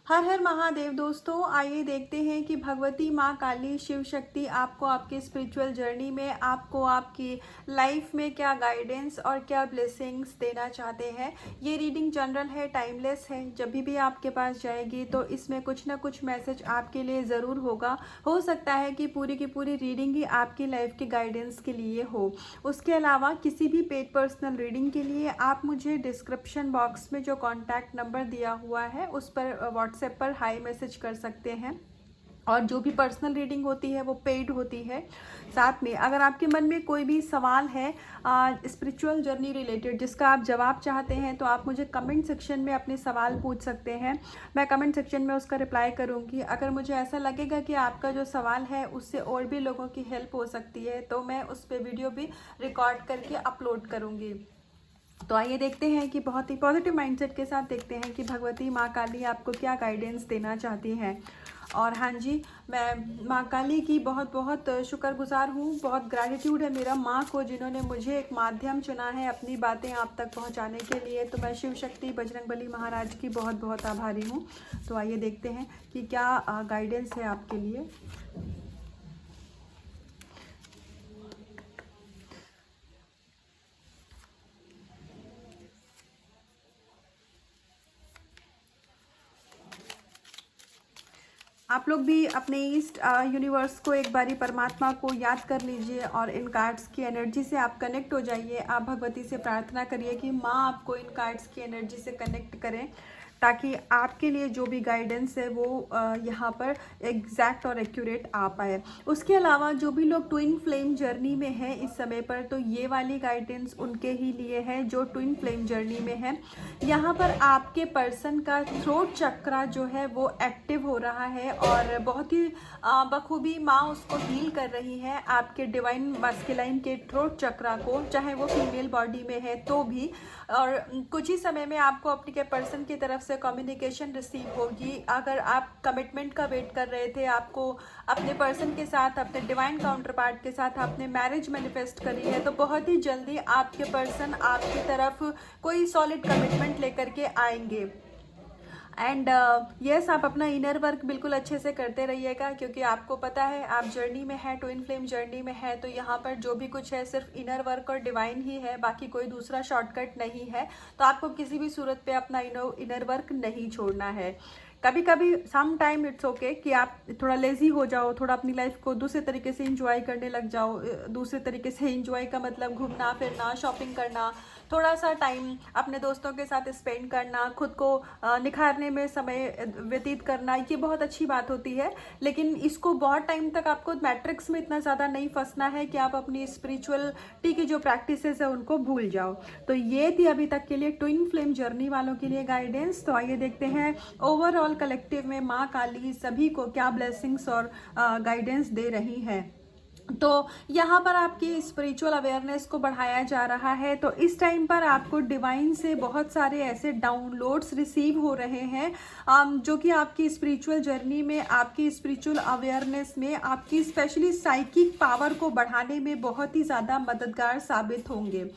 हर हर महादेव दोस्तों, आइए देखते हैं कि भगवती माँ काली शिव शक्ति आपको आपके स्पिरिचुअल जर्नी में आपको आपकी लाइफ में क्या गाइडेंस और क्या ब्लेसिंग्स देना चाहते हैं। ये रीडिंग जनरल है, टाइमलेस है। जब भी आपके पास जाएगी तो इसमें कुछ ना कुछ मैसेज आपके लिए ज़रूर होगा। हो सकता है कि पूरी की पूरी रीडिंग ही आपकी लाइफ के गाइडेंस के लिए हो। उसके अलावा किसी भी पेड पर्सनल रीडिंग के लिए आप मुझे डिस्क्रिप्शन बॉक्स में जो कॉन्टैक्ट नंबर दिया हुआ है उस पर व्हाट्सएप पर हाई मैसेज कर सकते हैं। और जो भी पर्सनल रीडिंग होती है वो पेड होती है। साथ में अगर आपके मन में कोई भी सवाल है स्पिरिचुअल जर्नी रिलेटेड जिसका आप जवाब चाहते हैं तो आप मुझे कमेंट सेक्शन में अपने सवाल पूछ सकते हैं। मैं कमेंट सेक्शन में उसका रिप्लाई करूंगी। अगर मुझे ऐसा लगेगा कि आपका जो सवाल है उससे और भी लोगों की हेल्प हो सकती है तो मैं उस पर वीडियो भी रिकॉर्ड करके अपलोड करूंगी। तो आइए देखते हैं कि बहुत ही पॉजिटिव माइंडसेट के साथ देखते हैं कि भगवती माँ काली आपको क्या गाइडेंस देना चाहती हैं। और हाँ जी, मैं माँ काली की बहुत बहुत शुक्रगुजार हूँ। बहुत ग्रैटिट्यूड है मेरा माँ को, जिन्होंने मुझे एक माध्यम चुना है अपनी बातें आप तक पहुँचाने के लिए। तो मैं शिव शक्ति बजरंगबली महाराज की बहुत बहुत आभारी हूँ। तो आइए देखते हैं कि क्या गाइडेंस है आपके लिए। आप लोग भी अपने ईस्ट यूनिवर्स को एक बारी परमात्मा को याद कर लीजिए और इन कार्ड्स की एनर्जी से आप कनेक्ट हो जाइए। आप भगवती से प्रार्थना करिए कि माँ आपको इन कार्ड्स की एनर्जी से कनेक्ट करें ताकि आपके लिए जो भी गाइडेंस है वो यहाँ पर एग्जैक्ट और एक्यूरेट आ पाए। उसके अलावा जो भी लोग ट्विन फ्लेम जर्नी में हैं इस समय पर, तो ये वाली गाइडेंस उनके ही लिए है जो ट्विन फ्लेम जर्नी में है। यहाँ पर आपके पर्सन का थ्रोट चक्रा जो है वो एक्टिव हो रहा है और बहुत ही बखूबी माँ उसको हील कर रही है। आपके डिवाइन मस्कुलाइन के थ्रोट चक्रा को, चाहे वो फीमेल बॉडी में है तो भी। और कुछ ही समय में आपको अपने पर्सन की तरफ से कम्युनिकेशन रिसीव होगी। अगर आप कमिटमेंट का वेट कर रहे थे, आपको अपने पर्सन के साथ, अपने डिवाइन काउंटर पार्ट के साथ आपने मैरिज मैनिफेस्ट करी है, तो बहुत ही जल्दी आपके पर्सन आपकी तरफ कोई सॉलिड कमिटमेंट लेकर के आएंगे। एंड यस, आप अपना इनर वर्क बिल्कुल अच्छे से करते रहिएगा, क्योंकि आपको पता है आप जर्नी में है, ट्विन फ्लेम जर्नी में है। तो यहाँ पर जो भी कुछ है सिर्फ इनर वर्क और डिवाइन ही है, बाकी कोई दूसरा शॉर्टकट नहीं है। तो आपको किसी भी सूरत पे अपना इनर वर्क नहीं छोड़ना है। कभी कभी सम टाइम इट्स ओके कि आप थोड़ा लेजी हो जाओ, थोड़ा अपनी लाइफ को दूसरे तरीके से इंजॉय करने लग जाओ। दूसरे तरीके से इंजॉय का मतलब घूमना फिरना, शॉपिंग करना, थोड़ा सा टाइम अपने दोस्तों के साथ स्पेंड करना, खुद को निखारने में समय व्यतीत करना, ये बहुत अच्छी बात होती है। लेकिन इसको बहुत टाइम तक आपको मैट्रिक्स में इतना ज़्यादा नहीं फंसना है कि आप अपनी स्पिरिचुअलिटी की जो प्रैक्टिसेस है उनको भूल जाओ। तो ये थी अभी तक के लिए ट्विन फ्लेम जर्नी वालों के लिए गाइडेंस। तो आइए देखते हैं ओवरऑल कलेक्टिव में माँ काली सभी को क्या ब्लेसिंग्स और गाइडेंस दे रही है। तो यहाँ पर आपकी स्पिरिचुअल अवेयरनेस को बढ़ाया जा रहा है। तो इस टाइम पर आपको डिवाइन से बहुत सारे ऐसे डाउनलोड्स रिसीव हो रहे हैं जो कि आपकी स्पिरिचुअल जर्नी में, आपकी स्पिरिचुअल अवेयरनेस में, आपकी स्पेशली साइकिक पावर को बढ़ाने में बहुत ही ज़्यादा मददगार साबित होंगे।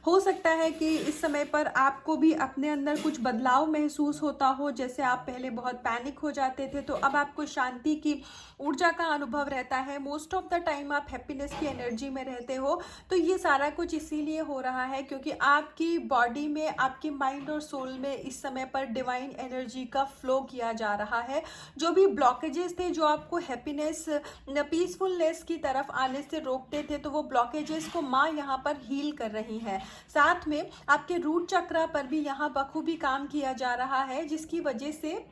हो सकता है कि इस समय पर आपको भी अपने अंदर कुछ बदलाव महसूस होता हो। जैसे आप पहले बहुत पैनिक हो जाते थे, तो अब आपको शांति की ऊर्जा का अनुभव रहता है। मोस्ट ऑफ द टाइम आप हैप्पीनेस की एनर्जी में रहते हो। तो ये सारा कुछ इसीलिए हो रहा है क्योंकि आपकी बॉडी में, आपकी माइंड और सोल में इस समय पर डिवाइन एनर्जी का फ्लो किया जा रहा है। जो भी ब्लॉकेजेस थे, जो आपको हैप्पीनेस, पीसफुलनेस की तरफ आने से रोकते थे, तो वो ब्लॉकेजेस को माँ यहाँ पर हील कर रही है। साथ में आपके रूट चक्रा पर भी यहाँ बखूबी काम किया जा रहा है, जिसकी वजह से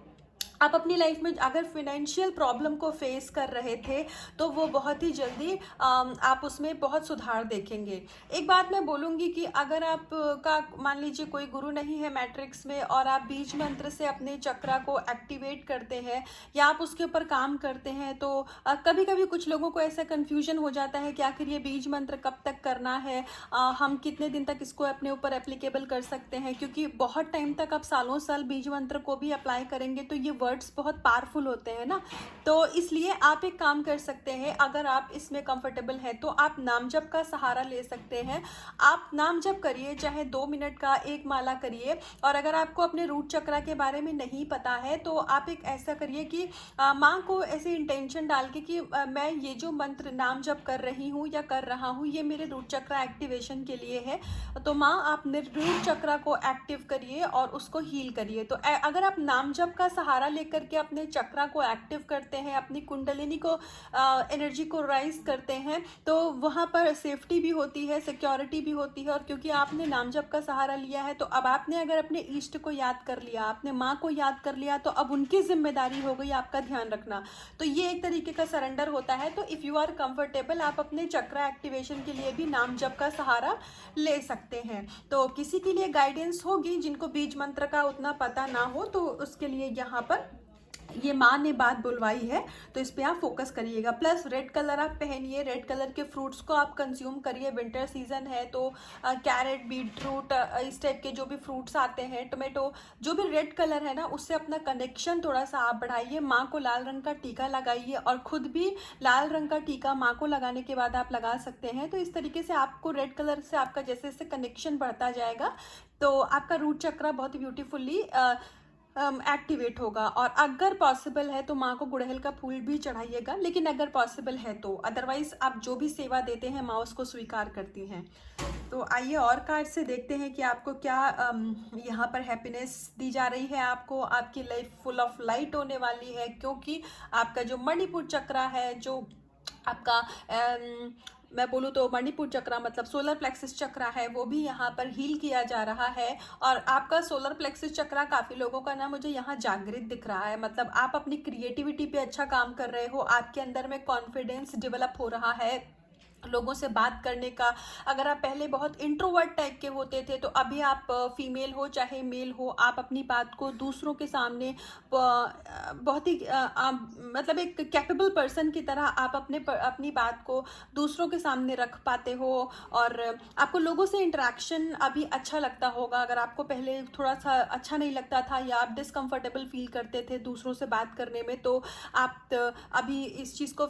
आप अपनी लाइफ में अगर फाइनेंशियल प्रॉब्लम को फेस कर रहे थे तो वो बहुत ही जल्दी आप उसमें बहुत सुधार देखेंगे। एक बात मैं बोलूँगी कि अगर आप का मान लीजिए कोई गुरु नहीं है मैट्रिक्स में और आप बीज मंत्र से अपने चक्रा को एक्टिवेट करते हैं या आप उसके ऊपर काम करते हैं, तो कभी कभी कुछ लोगों को ऐसा कन्फ्यूजन हो जाता है कि आखिर ये बीज मंत्र कब तक करना है, हम कितने दिन तक इसको अपने ऊपर एप्लीकेबल कर सकते हैं। क्योंकि बहुत टाइम तक आप सालों साल बीज मंत्र को भी अप्लाई करेंगे तो ये वर्ड्स बहुत पावरफुल होते हैं ना, तो इसलिए आप एक काम कर सकते हैं, अगर आप इसमें कंफर्टेबल हैं तो आप नाम जप का सहारा ले सकते हैं। आप नाम जप करिए, चाहे 2 मिनट का एक माला करिए। और अगर आपको अपने रूट चक्रा के बारे में नहीं पता है तो आप एक ऐसा करिए कि माँ को ऐसे इंटेंशन डाल के कि मैं ये जो मंत्र नाम जप कर रही हूँ या कर रहा हूँ ये मेरे रूट चक्रा एक्टिवेशन के लिए है। तो माँ आप मेरे रूट चक्रा को एक्टिव करिए और उसको हील करिए। तो अगर आप नाम जप का सहारा लेकर के अपने चक्रा को एक्टिव करते हैं, अपनी कुंडलिनी को एनर्जी को राइज करते हैं, तो वहाँ पर सेफ्टी भी होती है, सिक्योरिटी भी होती है। और क्योंकि आपने नाम जप का सहारा लिया है तो अब आपने अगर अपने इष्ट को याद कर लिया, आपने माँ को याद कर लिया, तो अब उनकी जिम्मेदारी हो गई आपका ध्यान रखना। तो ये एक तरीके का सरेंडर होता है। तो इफ़ यू आर कंफर्टेबल आप अपने चक्रा एक्टिवेशन के लिए भी नाम जप का सहारा ले सकते हैं। तो किसी के लिए गाइडेंस होगी जिनको बीज मंत्र का उतना पता ना हो, तो उसके लिए यहाँ पर ये माँ ने बात बुलवाई है, तो इस पे आप फोकस करिएगा। प्लस रेड कलर आप पहनिए, रेड कलर के फ्रूट्स को आप कंज्यूम करिए। विंटर सीजन है तो कैरेट, बीटरूट, इस टाइप के जो भी फ्रूट्स आते हैं, टोमेटो, जो भी रेड कलर है ना, उससे अपना कनेक्शन थोड़ा सा आप बढ़ाइए। माँ को लाल रंग का टीका लगाइए और खुद भी लाल रंग का टीका माँ को लगाने के बाद आप लगा सकते हैं। तो इस तरीके से आपको रेड कलर से आपका जैसे जैसे कनेक्शन बढ़ता जाएगा तो आपका रूट चक्रा बहुत ब्यूटीफुल्ली एक्टिवेट होगा। और अगर पॉसिबल है तो माँ को गुड़हल का फूल भी चढ़ाइएगा, लेकिन अगर पॉसिबल है तो, अदरवाइज आप जो भी सेवा देते हैं माँ उसको स्वीकार करती हैं। तो आइए और कार्ड से देखते हैं कि आपको क्या यहाँ पर हैप्पीनेस दी जा रही है। आपको आपकी लाइफ फुल ऑफ लाइट होने वाली है, क्योंकि आपका जो मणिपुर चक्रा है, जो आपका मैं बोलूँ तो मणिपुर चक्रा मतलब सोलर प्लेक्सिस चक्रा है, वो भी यहाँ पर हील किया जा रहा है। और आपका सोलर प्लेक्सिस चक्रा काफ़ी लोगों का ना मुझे यहाँ जागृत दिख रहा है। मतलब आप अपनी क्रिएटिविटी पे अच्छा काम कर रहे हो, आपके अंदर में कॉन्फिडेंस डेवलप हो रहा है लोगों से बात करने का। अगर आप पहले बहुत इंट्रोवर्ट टाइप के होते थे तो अभी आप फीमेल हो चाहे मेल हो, आप अपनी बात को दूसरों के सामने बहुत ही मतलब एक कैपेबल पर्सन की तरह आप अपनी बात को दूसरों के सामने रख पाते हो। और आपको लोगों से इंटरेक्शन अभी अच्छा लगता होगा। अगर आपको पहले थोड़ा सा अच्छा नहीं लगता था या आप डिसकंफर्टेबल फील करते थे दूसरों से बात करने में, तो आप अभी इस चीज़ को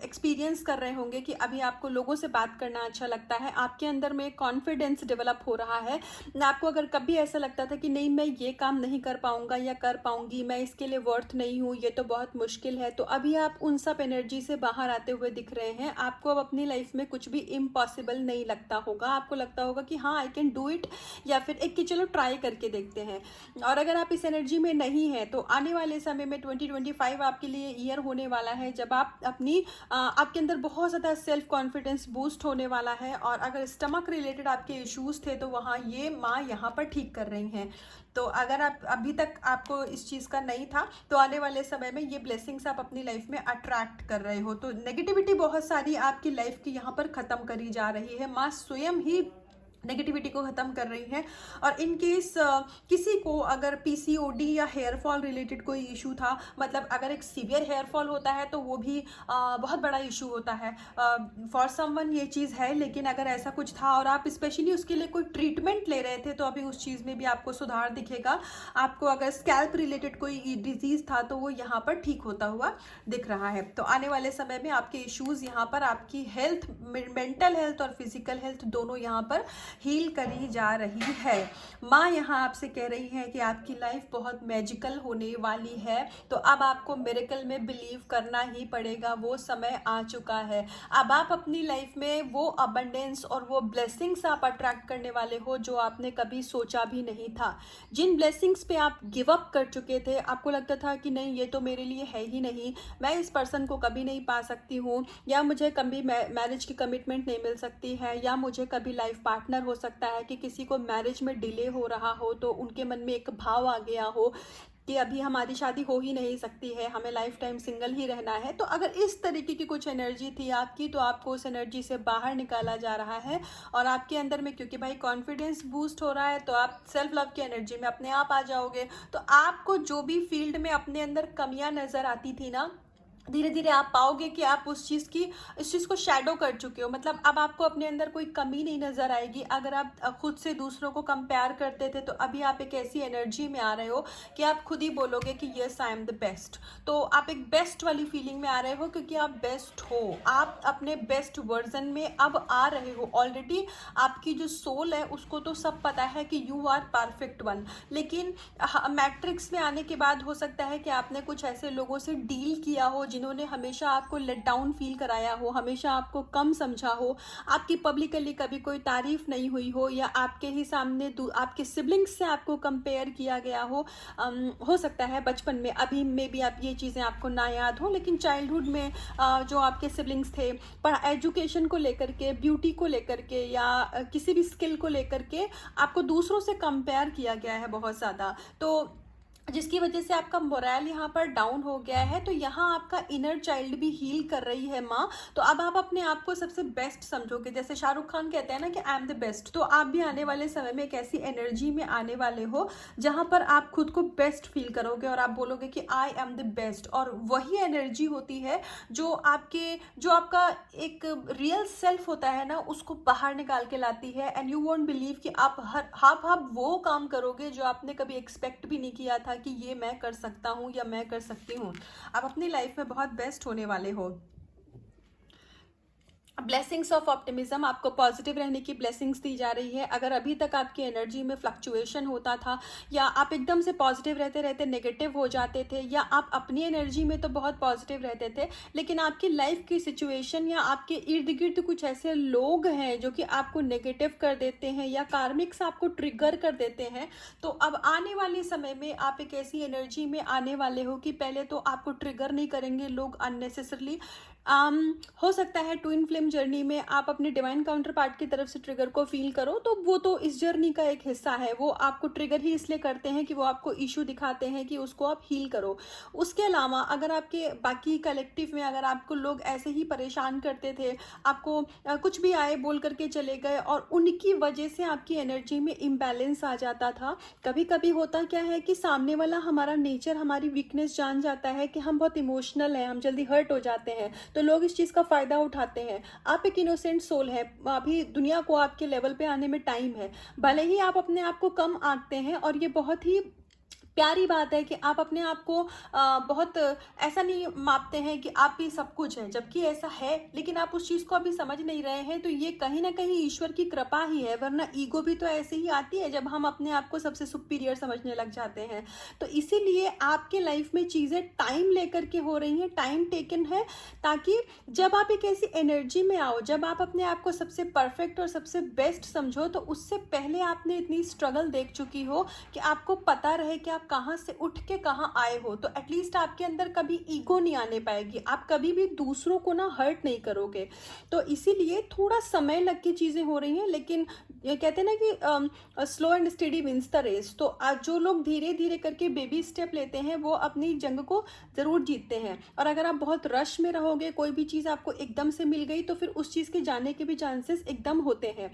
एक्सपीरियंस कर रहे होंगे कि अभी आपको लोगों से बात करना अच्छा लगता है। आपके अंदर में कॉन्फिडेंस डेवलप हो रहा है। आपको अगर कभी ऐसा लगता था कि नहीं मैं ये काम नहीं कर पाऊंगा या कर पाऊंगी, मैं इसके लिए वर्थ नहीं हूँ, ये तो बहुत मुश्किल है, तो अभी आप उन सब एनर्जी से बाहर आते हुए दिख रहे हैं। आपको अब अपनी लाइफ में कुछ भी इम्पॉसिबल नहीं लगता होगा। आपको लगता होगा कि हाँ आई कैन डू इट, या फिर एक कि चलो ट्राई करके देखते हैं। और अगर आप इस एनर्जी में नहीं है तो आने वाले समय में 2025 आपके लिए ईयर होने वाला है जब आप आपके अंदर बहुत ज़्यादा सेल्फ कॉन्फिडेंस बूस्ट होने वाला है। और अगर स्टमक रिलेटेड आपके इश्यूज थे तो वहाँ ये माँ यहाँ पर ठीक कर रही हैं। तो अगर आप अभी तक आपको इस चीज़ का नहीं था तो आने वाले समय में ये ब्लेसिंग्स आप अपनी लाइफ में अट्रैक्ट कर रहे हो। तो नेगेटिविटी बहुत सारी आपकी लाइफ की यहाँ पर ख़त्म करी जा रही है। माँ स्वयं ही नेगेटिविटी को ख़त्म कर रही है। और इन केस किसी को अगर पीसीओडी या हेयर फॉल रिलेटेड कोई इशू था, मतलब अगर एक सीवियर हेयर फॉल होता है तो वो भी बहुत बड़ा इशू होता है फॉर समवन, ये चीज़ है। लेकिन अगर ऐसा कुछ था और आप स्पेशली उसके लिए कोई ट्रीटमेंट ले रहे थे तो अभी उस चीज़ में भी आपको सुधार दिखेगा। आपको अगर स्कैल्प रिलेटेड कोई डिजीज़ था तो वो यहाँ पर ठीक होता हुआ दिख रहा है। तो आने वाले समय में आपके इश्यूज़ यहाँ पर, आपकी हेल्थ, मेंटल हेल्थ और फिजिकल हेल्थ दोनों यहाँ पर हील करी जा रही है। माँ यहाँ आपसे कह रही है कि आपकी लाइफ बहुत मैजिकल होने वाली है। तो अब आपको मिरेकल में बिलीव करना ही पड़ेगा, वो समय आ चुका है। अब आप अपनी लाइफ में वो अबंडेंस और वो ब्लेसिंग्स आप अट्रैक्ट करने वाले हो जो आपने कभी सोचा भी नहीं था। जिन ब्लेसिंग्स पे आप गिव अप कर चुके थे, आपको लगता था कि नहीं ये तो मेरे लिए है ही नहीं, मैं इस पर्सन को कभी नहीं पा सकती हूँ, या मुझे कभी मैरिज की कमिटमेंट नहीं मिल सकती है, या मुझे कभी लाइफ पार्टनर हो सकता है कि किसी को मैरिज में डिले हो रहा हो तो उनके मन में एक भाव आ गया हो कि अभी हमारी शादी हो ही नहीं सकती है, हमें लाइफ टाइम सिंगल ही रहना है। तो अगर इस तरीके की कुछ एनर्जी थी आपकी तो आपको उस एनर्जी से बाहर निकाला जा रहा है। और आपके अंदर में क्योंकि भाई कॉन्फिडेंस बूस्ट हो रहा है तो आप सेल्फ लव की एनर्जी में अपने आप आ जाओगे। तो आपको जो भी फील्ड में अपने अंदर कमियां नज़र आती थी ना, धीरे धीरे आप पाओगे कि आप इस चीज़ को शैडो कर चुके हो। मतलब अब आपको अपने अंदर कोई कमी नहीं नज़र आएगी। अगर आप खुद से दूसरों को कंपेयर करते थे, तो अभी आप एक ऐसी एनर्जी में आ रहे हो कि आप खुद ही बोलोगे कि yes I am the best. तो आप एक बेस्ट वाली फीलिंग में आ रहे हो, क्योंकि आप बेस्ट हो, आप अपने बेस्ट वर्जन में अब आ रहे हो ऑलरेडी। आपकी जो सोल है उसको तो सब पता है कि यू आर परफेक्ट वन। लेकिन मैट्रिक्स में आने के बाद हो सकता है कि आपने कुछ ऐसे लोगों से डील किया हो जिन्होंने हमेशा आपको लेट डाउन फील कराया हो, हमेशा आपको कम समझा हो, आपकी पब्लिकली कभी कोई तारीफ नहीं हुई हो, या आपके ही सामने आपके सिबलिंग्स से आपको कंपेयर किया गया हो सकता है बचपन में। अभी में भी आप ये चीज़ें आपको ना याद हो, लेकिन चाइल्डहुड में जो आपके सिबलिंग्स थे, पर एजुकेशन को लेकर के, ब्यूटी को लेकर के, या किसी भी स्किल को लेकर के आपको दूसरों से कंपेयर किया गया है बहुत ज़्यादा, तो जिसकी वजह से आपका मोरल यहाँ पर डाउन हो गया है। तो यहाँ आपका इनर चाइल्ड भी हील कर रही है माँ। तो अब आप अपने आप को सबसे बेस्ट समझोगे। जैसे शाहरुख खान कहते हैं ना कि आई एम द बेस्ट, तो आप भी आने वाले समय में एक ऐसी एनर्जी में आने वाले हो जहाँ पर आप खुद को बेस्ट फील करोगे और आप बोलोगे कि आई एम द बेस्ट। और वही एनर्जी होती है जो आपका एक रियल सेल्फ होता है ना, उसको बाहर निकाल के लाती है। एंड यू वोंट बिलीव कि आप वो काम करोगे जो आपने कभी एक्सपेक्ट भी नहीं किया था कि ये मैं कर सकता हूँ या मैं कर सकती हूँ। आप अपनी लाइफ में बहुत बेस्ट होने वाले हो। ब्लेसिंग्स ऑफ ऑप्टिमिज्म, आपको पॉजिटिव रहने की ब्लेसिंग्स दी जा रही है। अगर अभी तक आपकी एनर्जी में फ्लक्चुएशन होता था, या आप एकदम से पॉजिटिव रहते रहते नेगेटिव हो जाते थे, या आप अपनी एनर्जी में तो बहुत पॉजिटिव रहते थे, लेकिन आपकी लाइफ की सिचुएशन या आपके इर्द गिर्द कुछ ऐसे लोग हैं जो कि आपको नेगेटिव कर देते हैं, या कार्मिक्स आपको ट्रिगर कर देते हैं, तो अब आने वाले समय में आप एक ऐसी एनर्जी में आने वाले हो कि पहले तो आपको ट्रिगर नहीं करेंगे लोग अननेसेसरली। हो सकता है ट्विन फ्लेम जर्नी में आप अपने डिवाइन काउंटर पार्ट की तरफ से ट्रिगर को फील करो, तो वो तो इस जर्नी का एक हिस्सा है। वो आपको ट्रिगर ही इसलिए करते हैं कि वो आपको इशू दिखाते हैं कि उसको आप हील करो। उसके अलावा अगर आपके बाकी कलेक्टिव में अगर आपको लोग ऐसे ही परेशान करते थे, आपको कुछ भी आए बोल करके चले गए, और उनकी वजह से आपकी एनर्जी में इम्बैलेंस आ जाता था। कभी कभी होता क्या है कि सामने वाला हमारा नेचर, हमारी वीकनेस जान जाता है कि हम बहुत इमोशनल हैं, हम जल्दी हर्ट हो जाते हैं, तो लोग इस चीज़ का फ़ायदा उठाते हैं। आप एक इनोसेंट सोल है, अभी दुनिया को आपके लेवल पे आने में टाइम है। भले ही आप अपने आप को कम आंकते हैं, और ये बहुत ही प्यारी बात है कि आप अपने आप को बहुत ऐसा नहीं मापते हैं कि आप ही सब कुछ है, जबकि ऐसा है, लेकिन आप उस चीज़ को अभी समझ नहीं रहे हैं। तो ये कहीं ना कहीं ईश्वर की कृपा ही है, वरना ईगो भी तो ऐसे ही आती है जब हम अपने आप को सबसे सुपीरियर समझने लग जाते हैं। तो इसीलिए आपके लाइफ में चीज़ें टाइम लेकर के हो रही हैं, टाइम टेकन है, ताकि जब आप एक ऐसी एनर्जी में आओ, जब आप अपने आप को सबसे परफेक्ट और सबसे बेस्ट समझो, तो उससे पहले आपने इतनी स्ट्रगल देख चुकी हो कि आपको पता रहे कि आप कहाँ से उठ के कहाँ आए हो। तो एटलीस्ट आपके अंदर कभी ईगो नहीं आने पाएगी, आप कभी भी दूसरों को ना हर्ट नहीं करोगे। तो इसीलिए थोड़ा समय लग के चीज़ें हो रही हैं, लेकिन ये कहते हैं ना कि slow and steady wins the race. तो आज जो लोग धीरे धीरे करके बेबी स्टेप लेते हैं, वो अपनी जंग को ज़रूर जीतते हैं। और अगर आप बहुत रश में रहोगे, कोई भी चीज़ आपको एकदम से मिल गई, तो फिर उस चीज़ के जाने के भी चांसेस एकदम होते हैं,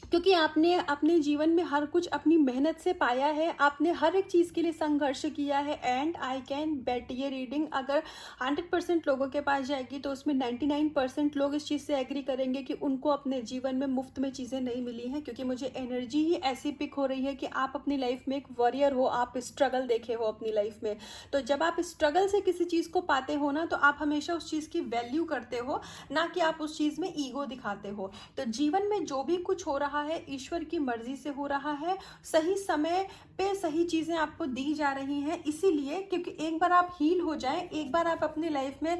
क्योंकि आपने अपने जीवन में हर कुछ अपनी मेहनत से पाया है, आपने हर एक चीज़ के लिए संघर्ष किया है। एंड आई कैन बेट, ये रीडिंग अगर 100% लोगों के पास जाएगी, तो उसमें 99% लोग इस चीज़ से एग्री करेंगे कि उनको अपने जीवन में मुफ्त में चीज़ें नहीं मिली हैं। क्योंकि मुझे एनर्जी ही ऐसी पिक हो रही है कि आप अपनी लाइफ में एक वॉरियर हो, आप स्ट्रगल देखे हो अपनी लाइफ में। तो जब आप स्ट्रगल से किसी चीज़ को पाते हो ना, तो आप हमेशा उस चीज़ की वैल्यू करते हो, ना कि आप उस चीज़ में ईगो दिखाते हो। तो जीवन में जो भी कुछ हो रहा है, ईश्वर की मर्जी से हो रहा है, सही समय पे सही चीजें आपको दी जा रही हैं। इसीलिए क्योंकि एक बार आप हील हो जाएं, एक बार आप अपनी लाइफ में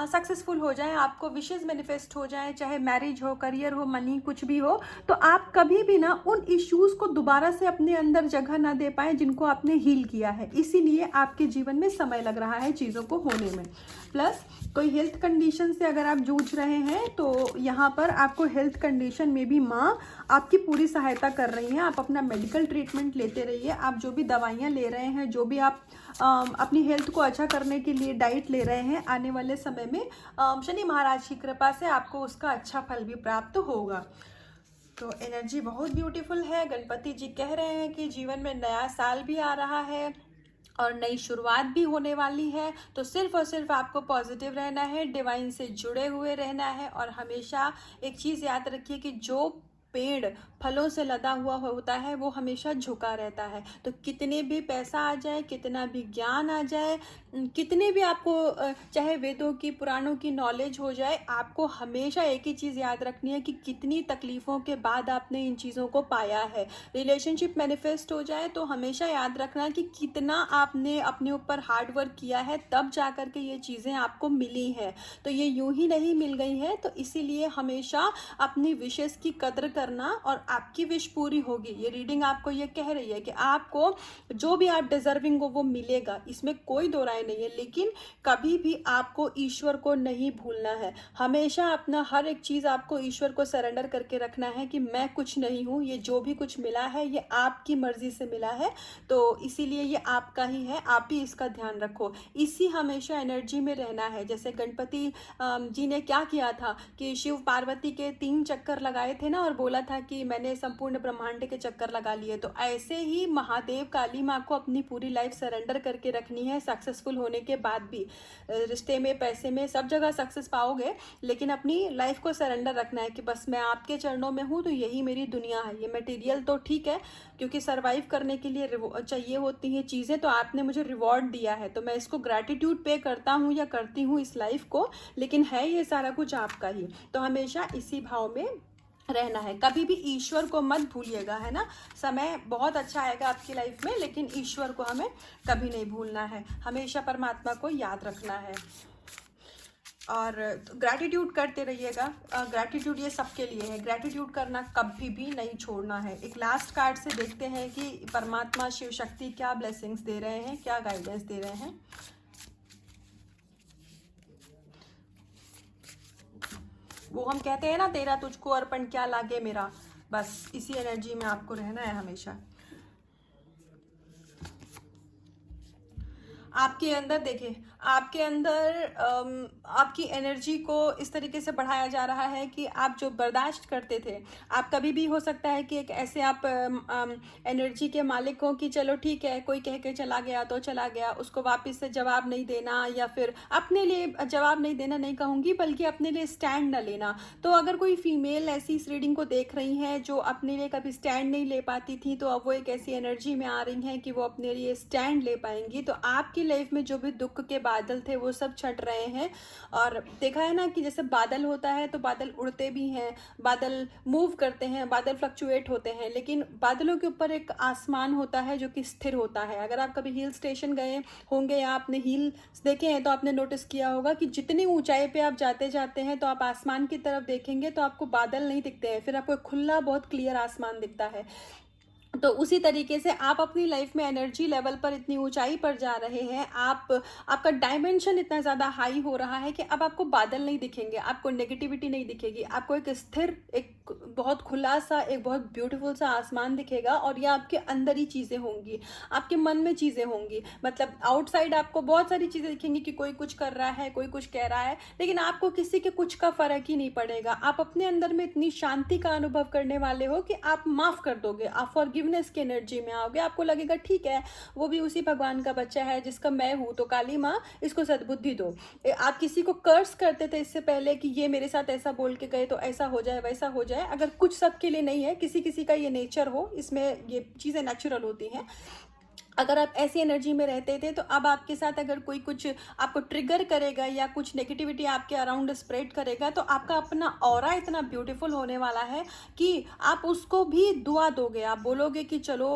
सक्सेसफुल हो जाएं, आपको विशेष मैनिफेस्ट हो जाएं, चाहे मैरिज हो, करियर हो, मनी, कुछ भी हो, तो आप कभी भी ना उन इश्यूज को दोबारा से अपने अंदर जगह ना दे पाए जिनको आपने हील किया है। इसीलिए आपके जीवन में समय लग रहा है चीज़ों को होने में। प्लस कोई हेल्थ कंडीशन से अगर आप जूझ रहे हैं, तो यहाँ पर आपको हेल्थ कंडीशन में भी माँ आपकी पूरी सहायता कर रही हैं। आप अपना मेडिकल ट्रीटमेंट लेते रहिए। आप जो भी दवाइयाँ ले रहे हैं, जो भी आप अपनी हेल्थ को अच्छा करने के लिए डाइट ले रहे हैं, आने वाले समय में शनि महाराज की कृपा से आपको उसका अच्छा फल भी प्राप्त होगा। तो एनर्जी बहुत ब्यूटीफुल है। गणपति जी कह रहे हैं कि जीवन में नया साल भी आ रहा है, और नई शुरुआत भी होने वाली है। तो सिर्फ और सिर्फ आपको पॉजिटिव रहना है, डिवाइन से जुड़े हुए रहना है। और हमेशा एक चीज़ याद रखिए कि जो पेड़ फलों से लदा हुआ होता है वो हमेशा झुका रहता है। तो कितने भी पैसा आ जाए, कितना भी ज्ञान आ जाए, कितने भी आपको चाहे वेदों की पुराणों की नॉलेज हो जाए, आपको हमेशा एक ही चीज़ याद रखनी है कि कितनी तकलीफ़ों के बाद आपने इन चीज़ों को पाया है। रिलेशनशिप मैनिफेस्ट हो जाए तो हमेशा याद रखना कि कितना आपने अपने ऊपर हार्ड वर्क किया है, तब जा कर के ये चीज़ें आपको मिली हैं। तो ये यूं ही नहीं मिल गई है। तो इसीलिए हमेशा अपनी विशेस की कदर करना, और आपकी विश पूरी होगी। ये रीडिंग आपको ये कह रही है कि आपको जो भी आप डिजर्विंग हो वो मिलेगा, इसमें कोई दो राय नहीं है। लेकिन कभी भी आपको ईश्वर को नहीं भूलना है। हमेशा अपना हर एक चीज़ आपको ईश्वर को सरेंडर करके रखना है कि मैं कुछ नहीं हूँ, ये जो भी कुछ मिला है ये आपकी मर्जी से मिला है। तो इसीलिए ये आपका ही है, आप ही इसका ध्यान रखो। इसी हमेशा एनर्जी में रहना है। जैसे गणपति जी ने क्या किया था कि शिव पार्वती के 3 चक्कर लगाए थे ना, और बोला था कि मैंने संपूर्ण ब्रह्मांड के चक्कर लगा लिए। तो ऐसे ही महादेव काली माँ को अपनी पूरी लाइफ सरेंडर करके रखनी है। सक्सेसफुल होने के बाद भी रिश्ते में, पैसे में, सब जगह सक्सेस पाओगे, लेकिन अपनी लाइफ को सरेंडर रखना है कि बस मैं आपके चरणों में हूँ, तो यही मेरी दुनिया है। ये मटेरियल तो ठीक है, क्योंकि सरवाइव करने के लिए चाहिए होती हैं चीज़ें, तो आपने मुझे रिवॉर्ड दिया है, तो मैं इसको ग्रैटिट्यूड पे करता हूँ या करती हूँ इस लाइफ को, लेकिन है ये सारा कुछ आपका ही। तो हमेशा इसी भाव में रहना है। कभी भी ईश्वर को मत भूलिएगा, है ना। समय बहुत अच्छा आएगा आपकी लाइफ में, लेकिन ईश्वर को हमें कभी नहीं भूलना है। हमेशा परमात्मा को याद रखना है और ग्रैटिट्यूड करते रहिएगा। ग्रैटिट्यूड ये सबके लिए है, ग्रैटिट्यूड करना कभी भी नहीं छोड़ना है। एक लास्ट कार्ड से देखते हैं कि परमात्मा शिव शक्ति क्या ब्लेसिंग्स दे रहे हैं, क्या गाइडेंस दे रहे हैं। वो हम कहते हैं ना, तेरा तुझको अर्पण क्या लागे मेरा, बस इसी एनर्जी में आपको रहना है हमेशा। आपके अंदर देखिए, आपके अंदर आपकी एनर्जी को इस तरीके से बढ़ाया जा रहा है कि आप जो बर्दाश्त करते थे, आप कभी भी हो सकता है कि एक ऐसे आप एनर्जी के मालिक हो कि चलो ठीक है, कोई कह के चला गया तो चला गया, उसको वापस से जवाब नहीं देना, या फिर अपने लिए जवाब नहीं देना नहीं कहूँगी, बल्कि अपने लिए स्टैंड न लेना। तो अगर कोई फीमेल ऐसी इस रीडिंग को देख रही हैं जो अपने लिए कभी स्टैंड नहीं ले पाती थी, तो अब वो एक ऐसी एनर्जी में आ रही हैं कि वो अपने लिए स्टैंड ले पाएंगी। तो आपकी लाइफ में जो भी दुख के बादल थे वो सब छट रहे हैं। और देखा है ना कि जैसे बादल होता है तो बादल उड़ते भी हैं, बादल मूव करते हैं, बादल फ्लक्चुएट होते हैं, लेकिन बादलों के ऊपर एक आसमान होता है जो कि स्थिर होता है। अगर आप कभी हिल स्टेशन गए होंगे या आपने हिल्स देखे हैं तो आपने नोटिस किया होगा कि जितनी ऊंचाई पे आप जाते जाते हैं तो आप आसमान की तरफ देखेंगे तो आपको बादल नहीं दिखते हैं, फिर आपको खुला बहुत क्लियर आसमान दिखता है। तो उसी तरीके से आप अपनी लाइफ में एनर्जी लेवल पर इतनी ऊंचाई पर जा रहे हैं, आपका डायमेंशन इतना ज़्यादा हाई हो रहा है कि अब आपको बादल नहीं दिखेंगे, आपको नेगेटिविटी नहीं दिखेगी, आपको एक स्थिर, एक बहुत खुला सा, एक बहुत ब्यूटीफुल सा आसमान दिखेगा। और ये आपके अंदर ही चीज़ें होंगी, आपके मन में चीज़ें होंगी। मतलब आउटसाइड आपको बहुत सारी चीज़ें दिखेंगी कि कोई कुछ कर रहा है, कोई कुछ कह रहा है, लेकिन आपको किसी के कुछ का फर्क ही नहीं पड़ेगा। आप अपने अंदर में इतनी शांति का अनुभव करने वाले हो कि आप माफ़ कर दोगे, आप फॉरगिवनेस की एनर्जी में आओगे। आपको लगेगा ठीक है, वो भी उसी भगवान का बच्चा है जिसका मैं हूँ, तो काली माँ इसको सद्बुद्धि दो। आप किसी को कर्स करते थे इससे पहले कि ये मेरे साथ ऐसा बोल के गए तो ऐसा हो जाए, वैसा हो जाए। अगर कुछ सबके लिए नहीं है, किसी किसी का ये नेचर हो, इसमें ये चीज़ें नेचुरल होती हैं। अगर आप ऐसी एनर्जी में रहते थे तो अब आपके साथ अगर कोई कुछ आपको ट्रिगर करेगा या कुछ नेगेटिविटी आपके अराउंड स्प्रेड करेगा, तो आपका अपना ऑरा इतना ब्यूटीफुल होने वाला है कि आप उसको भी दुआ दोगे। आप बोलोगे कि चलो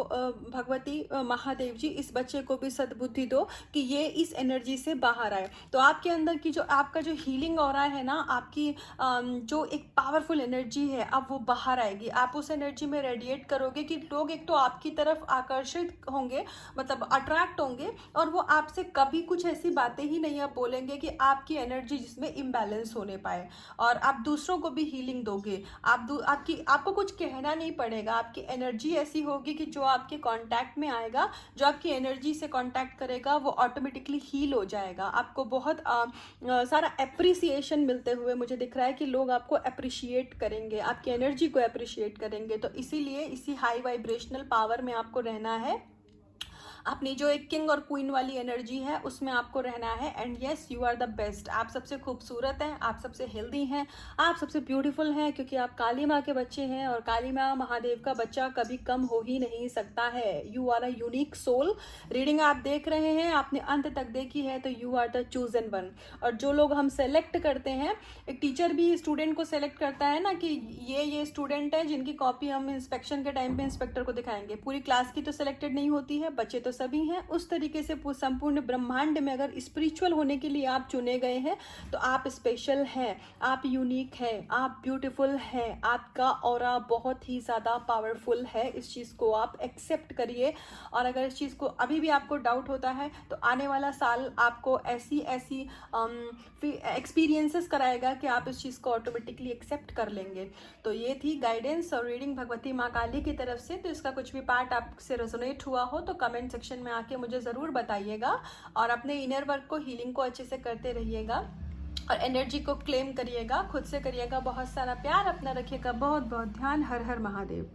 भगवती महादेव जी, इस बच्चे को भी सद्बुद्धि दो कि ये इस एनर्जी से बाहर आए। तो आपके अंदर की जो आपका जो हीलिंग ऑरा है ना, आपकी जो एक पावरफुल एनर्जी है, अब वो बाहर आएगी। आप उस एनर्जी में रेडिएट करोगे कि लोग एक तो आपकी तरफ आकर्षित होंगे, मतलब अट्रैक्ट होंगे, और वो आपसे कभी कुछ ऐसी बातें ही नहीं आप बोलेंगे कि आपकी एनर्जी जिसमें इम्बैलेंस होने पाए। और आप दूसरों को भी हीलिंग दोगे। आपको कुछ कहना नहीं पड़ेगा। आपकी एनर्जी ऐसी होगी कि जो आपके कांटेक्ट में आएगा, जो आपकी एनर्जी से कांटेक्ट करेगा, वो ऑटोमेटिकली हील हो जाएगा। आपको बहुत सारा एप्रिसिएशन मिलते हुए मुझे दिख रहा है कि लोग आपको अप्रिशिएट करेंगे, आपकी एनर्जी को अप्रिशिएट करेंगे। तो इसीलिए इसी हाई वाइब्रेशनल पावर में आपको रहना है। अपनी जो एक किंग और क्वीन वाली एनर्जी है उसमें आपको रहना है। And yes, you are the best. आप सबसे खूबसूरत हैं, आप सबसे हेल्दी हैं, आप सबसे ब्यूटीफुल हैं, क्योंकि आप काली माँ के बच्चे हैं और काली माँ महादेव का बच्चा कभी कम हो ही नहीं सकता है। You are a unique soul. Reading आप देख रहे हैं, आपने अंत तक देखी है, तो you are the chosen one. और जो लोग हम सेलेक्ट करते हैं, एक टीचर भी स्टूडेंट को सेलेक्ट करता है ना, कि ये स्टूडेंट है जिनकी कॉपी हम इंस्पेक्शन के टाइम पे इंस्पेक्टर को दिखाएंगे। पूरी क्लास की तो सेलेक्टेड नहीं होती है, बच्चे तो सभी हैं। उस तरीके से संपूर्ण ब्रह्मांड में अगर स्पिरिचुअल होने के लिए आप चुने गए हैं तो आप स्पेशल हैं, आप यूनिक हैं, आप ब्यूटीफुल हैं, आपका ऑरा बहुत ही ज़्यादा पावरफुल है। इस चीज़ को आप एक्सेप्ट करिए। और अगर इस चीज़ को अभी भी आपको डाउट होता है तो आने वाला साल आपको ऐसी एक्सपीरियंसेस कराएगा कि आप इस चीज़ को ऑटोमेटिकली एक्सेप्ट कर लेंगे। तो ये थी गाइडेंस और रीडिंग भगवती माँ काली की तरफ से। तो इसका कुछ भी पार्ट आपसे रेजोनेट हुआ हो तो कमेंट सेक्शन में आके मुझे ज़रूर बताइएगा। और अपने इनर वर्क को, हीलिंग को अच्छे से करते रहिएगा और एनर्जी को क्लेम करिएगा, खुद से करिएगा बहुत सारा प्यार, अपना रखिएगा बहुत बहुत ध्यान। हर हर महादेव।